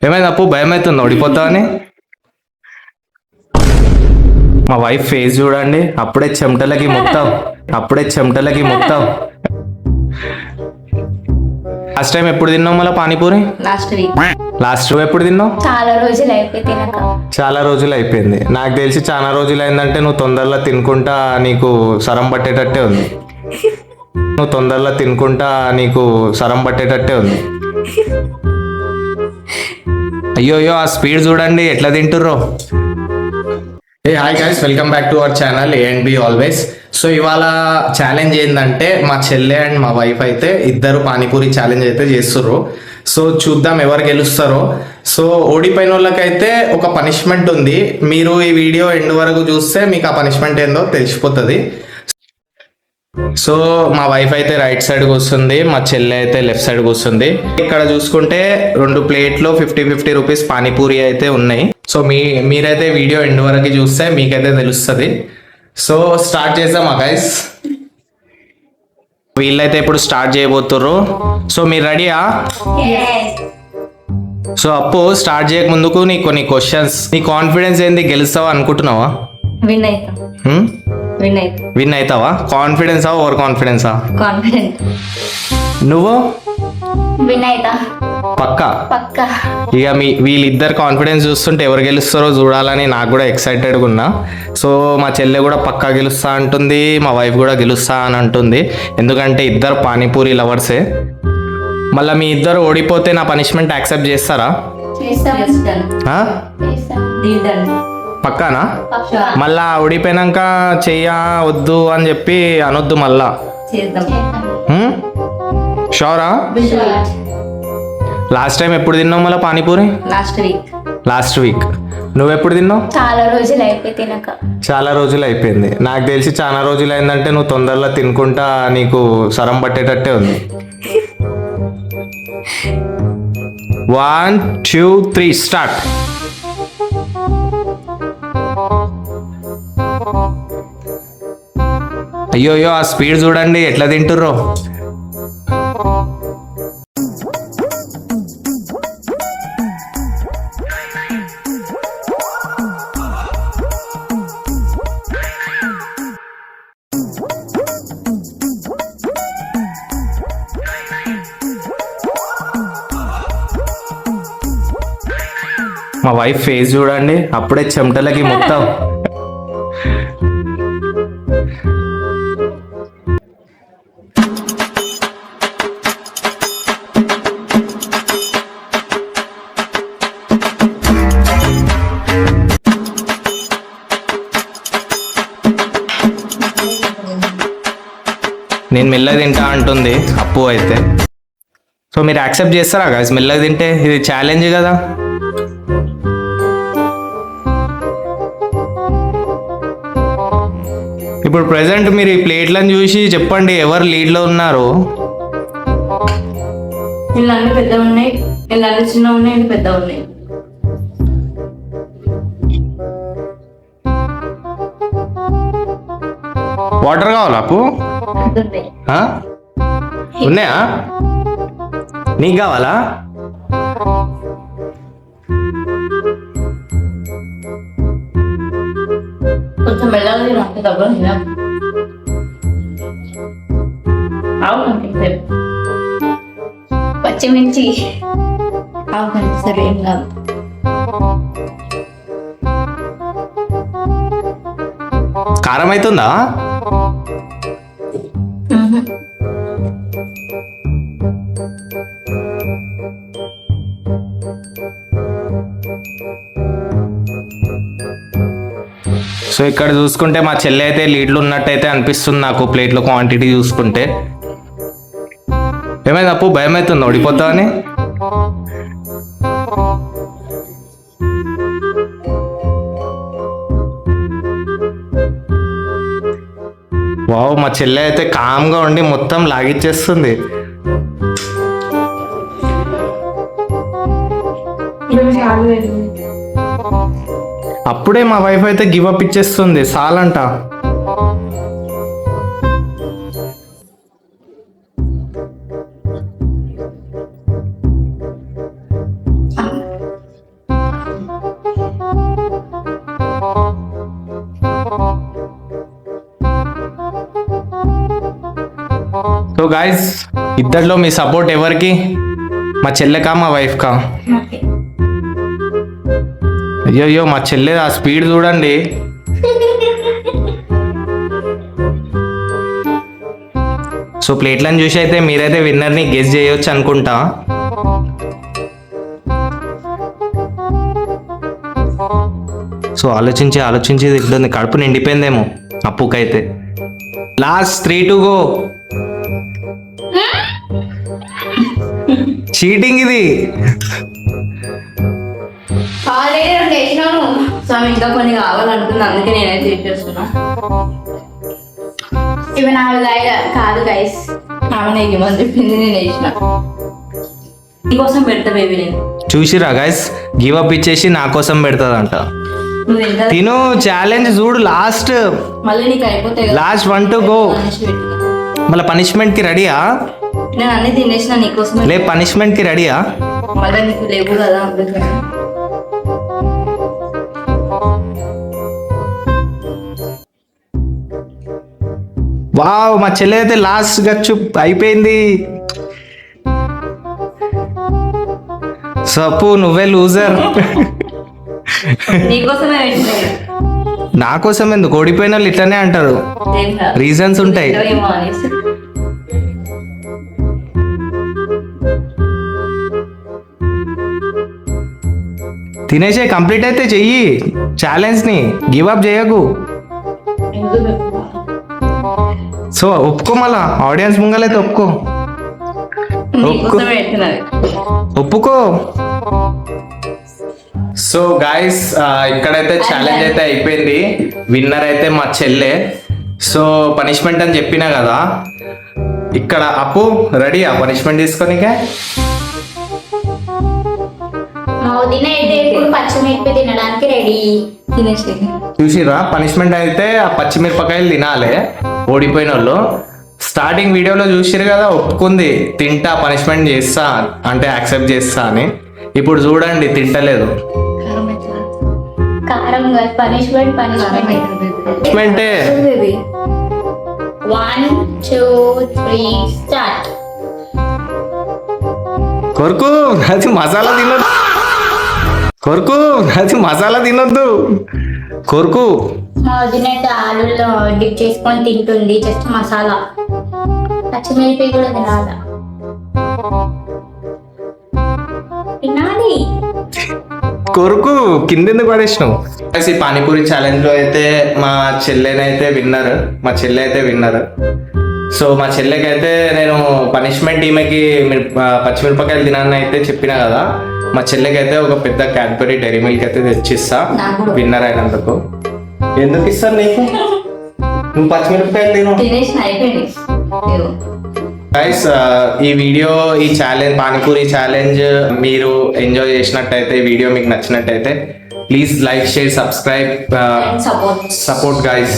ఏమైంది అప్పు? భయం అవుతుంది ఓడిపోతావని? మా వైఫ్ ఫేస్ చూడండి, అప్పుడే చెమటలకి మొత్తం. లాస్ట్ టైం ఎప్పుడు తిన్నావు మళ్ళీ పానీపూరి? లాస్ట్ ఎప్పుడు తిన్నావు? చాలా రోజులు అయిపోయింది. నాకు తెలిసి చాలా రోజులు అయిందంటే నువ్వు తొందరలో తినుకుంటా నీకు సరం పట్టేటట్టే ఉంది. అయ్యో ఆ స్పీడ్ చూడండి ఎట్లా తింటుర్రో. ఏ hi guys, welcome back to our channel A&B always. So ఇవాళ ఛాలెంజ్ ఏంటంటే మా చెల్లె అండ్ మా వైఫ్ అయితే ఇద్దరు పానీపూరి ఛాలెంజ్ అయితే చేస్తుర్రు. సో చూద్దాం ఎవరు గెలుస్తారో. సో ఓడిపోయిన వాళ్ళకైతే ఒక పనిష్మెంట్ ఉంది. మీరు ఈ వీడియో ఎండ్ వరకు చూస్తే మీకు ఆ పనిష్మెంట్ ఏందో తెలిసిపోతుంది. సో మా వైఫ్ అయితే రైట్ సైడ్ కూర్చుంది, మా చెల్లె అయితే లెఫ్ట్ సైడ్ కూర్చుంది. ఇక్కడ చూసుకుంటే 2 ప్లేట్లో 50 రూపీస్ పానీపూరి అయితే ఉన్నాయి. సో మీరైతే వీడియో ఎండ్ వరకు చూస్తే మీకైతే తెలుస్తుంది. సో స్టార్ట్ చేద్దామా గైస్? వీళ్ళైతే ఇప్పుడు స్టార్ట్ చేయబోతుర్రు. సో మీరు రెడీయా? సో అప్పు స్టార్ట్ చేయక ముందుకు నీకు కొన్ని క్వశ్చన్స్. నీ కాన్ఫిడెన్స్ ఏంది? గెలుస్తావా అనుకుంటున్నావా? విన్ అవుతావా? కాన్ఫిడెన్సా ఓవర్ కాన్ఫిడెన్సా? నువ్వు పక్కా. ఇక వీళ్ళిద్దరు కాన్ఫిడెన్స్ చూస్తుంటే ఎవరు గెలుస్తారో చూడాలని నాకు కూడా ఎక్సైటెడ్గా ఉన్నా. సో మా చెల్లె కూడా పక్కా గెలుస్తా అంటుంది, మా వైఫ్ కూడా గెలుస్తా అని అంటుంది. ఎందుకంటే ఇద్దరు పానీపూరి లవర్సే. మళ్ళీ మీ ఇద్దరు ఓడిపోతే నా పనిష్మెంట్ యాక్సెప్ట్ చేస్తారా? పక్కానా? మళ్ళా ఓడిపోయినాక చెయ్యా వద్దు అని చెప్పి అనొద్దు మళ్ళా. షోరా? లాస్ట్ టైం ఎప్పుడు తిన్నావు మళ్ళీ పానీపూరి? Last week. నువ్వెప్పుడు తిన్నావు? చాలా రోజులు అయిపోయింది. నాకు తెలిసి చాలా రోజులు అయిందంటే నువ్వు తొందరలో తినుకుంటా నీకు సరం పట్టేటట్టే ఉంది. 1 2 3 స్టార్ట్. అయ్యో ఆ స్పీడ్ చూడండి ఎట్లా తింటుర్రో. మా వైఫ్ ఫేస్ చూడండి, అప్పుడే చెమటలకి మొత్తం. నేను మెల్లగా తింటా అంటుంది అప్పు అయితే. సో మీరు యాక్సెప్ట్ చేస్తారా గాయస్ మెల్లగా తింటే? ఇది ఛాలెంజ్ కదా. ఇప్పుడు ప్రెసెంట్ మీరు ఈ ప్లేట్లను చూసి చెప్పండి ఎవరు లీడ్లో ఉన్నారు? ఇళ్ళన్నీ పెద్ద ఉన్నాయి, ఇళ్ళన్నీ చిన్న ఉన్నాయి, పెద్ద ఉన్నాయి. వాటర్ కావాలా అప్పు? ఉన్నాయా? నీకు కావాలా? కొంచెం మెల్లగా దగ్గర పచ్చిమిర్చి సరే ఏం కాదు. కారం అవుతుందా? సో ఇక్కడ చూసుకుంటే మా చెల్లె అయితే లీడ్లు ఉన్నట్టయితే అనిపిస్తుంది నాకు ప్లేట్లో క్వాంటిటీ చూసుకుంటే. ఏమైంది అప్పు? భయం అవుతుంది ఓడిపోతావని? వావ్, మా చెల్లె అయితే కామ్గా ఉండి మొత్తం లాగిచ్చేస్తుంది. అప్పుడే మా వైఫ్ అయితే గివ్ అప్ ఇచ్చేస్తుంది చాలంట. సో గాయస్ ఇద్దరిలో మీ సపోర్ట్ ఎవరికి? మా చెల్లెకా మా వైఫ్కా? ఓకే. అయ్యో మా చెల్లె ఆ స్పీడ్ చూడండి. సో ప్లేట్లను చూసి అయితే మీరైతే విన్నర్ని గెస్ చేయొచ్చు అనుకుంటా. సో ఆలోచించి ఇట్లుంది, కడుపు నిండిపోయిందేమో అప్పుకైతే. Last 3 to go. చీటింగ్ ఇది. ఆల్రెడీ 2 వేసినాను. సో ఆమె ఇంకా కొన్ని కావాలనుకుంది, అందుకే నేనైతే ఇచ్చేస్తున్నా. ఇవి నా కాదు గైస్, ఆమె నెయ్యి మంది చెప్పింది, నేను వేసిన. నీకోసం పెడతా బేబీ నేను. చూసిరా గైస్, గివ్ అప్ ఇచ్చేసి నా కోసం పెడతాదంట. నువ్వు ఎంత తిను ఛాలెంజ్ చూడు, లాస్ట్ మళ్ళీ నీకు అయిపోతాయి కదా. Last 1 to go. మళ్ళీ పనిష్మెంట్ కి రెడీయా? నేను అన్ని తినేసిన నీకోసం. లే పనిష్మెంట్ కి రెడీయా? మళ్ళీ నీకు లేవు కదా అందుకని. వావ్, మా చెల్లె అయితే లాస్ట్ గచ్చు అయిపోయింది. సప్పు నువ్వే లూజర్. నీకోసమే పెట్టినవి. నా కోసం ఎందుకు? ఓడిపోయిన వాళ్ళు ఇట్లానే అంటారు, ఏం కాదు. రీజన్స్ ఉంటాయి. ఏమో అనేసి. తినేసే, కంప్లీట్ అయితే చెయ్యి ఛాలెంజ్ ని, గివ్ అప్ చేయకు. ఎందుకు చెప్తున్నా? సో ఒప్పుకో, మళ్ళా ఆడియన్స్ ముంగలైతే ఒప్పుకో. నీకోసమే పెట్టినవి. ఒప్పుకో. సో గాయస్ ఇక్కడైతే ఛాలెంజ్ అయితే అయిపోయింది. విన్నర్ అయితే మా చెల్లె. సో పనిష్మెంట్ అని చెప్పినా కదా, ఇక్కడ అప్పు రెడీయా పనిష్మెంట్ తీసుకోనికే? వదిన అయితే ఇప్పుడు పచ్చిమిరపకాయ తినడానికి రెడీ. తినేసి. చూసిరా, పనిష్మెంట్ అయితే ఆ పచ్చిమిరపకాయలు తినాలి ఓడిపోయిన వాళ్ళు. స్టార్టింగ్ వీడియోలో చూసిరు కదా, ఒప్పుకుంది తింటా, పనిష్మెంట్ చేస్తా అంటే యాక్సెప్ట్ చేస్తా అని. ఇప్పుడు చూడండి తింటలేదు. కారం కాదు, పనిష్మెంట్. పనిష్మెంటే. 1 2 3 స్టార్ట్. కొరకు అది మసాలా తినొద్దు. కొరకు అది మసాలా తినొద్దు. కొరకు మా వదిన అయితే ఆలులో డిప్ చేసుకొని తింటుంది, జస్ట్ మసాలా. పచ్చిమిరపకాయ కూడా తినాలా? తినాలి. కొరకు కిందెందుకు పడేసినావు? ఈ పానీపూరి ఛాలెంజ్ లో అయితే మా చెల్లెనైతే విన్నర్. మా చెల్లె అయితే విన్నర్. సో మా చెల్లెకైతే నేను పనిష్మెంట్ ఈమెకి పచ్చిమిరపకాయలు తినాలని అయితే చెప్పినా కదా, మా చెల్లెకైతే ఒక పెద్ద క్యాడ్బరీ డైరీ మిల్క్ అయితే తెచ్చిస్తా విన్నర్ అయినందుకు. ఎందుకు ఇస్తాను నీకు? నువ్వు పచ్చిమిరపకాయలు తిను. తినేసిన అయిపోయింది. ఇదిగో. గైస్ ఈ వీడియో, ఈ ఛాలెంజ్, పానీపూరి ఛాలెంజ్ మీరు ఎంజాయ్ చేసినట్టయితే, ఈ వీడియో మీకు నచ్చినట్టయితే please like, share, subscribe, support. Support guys.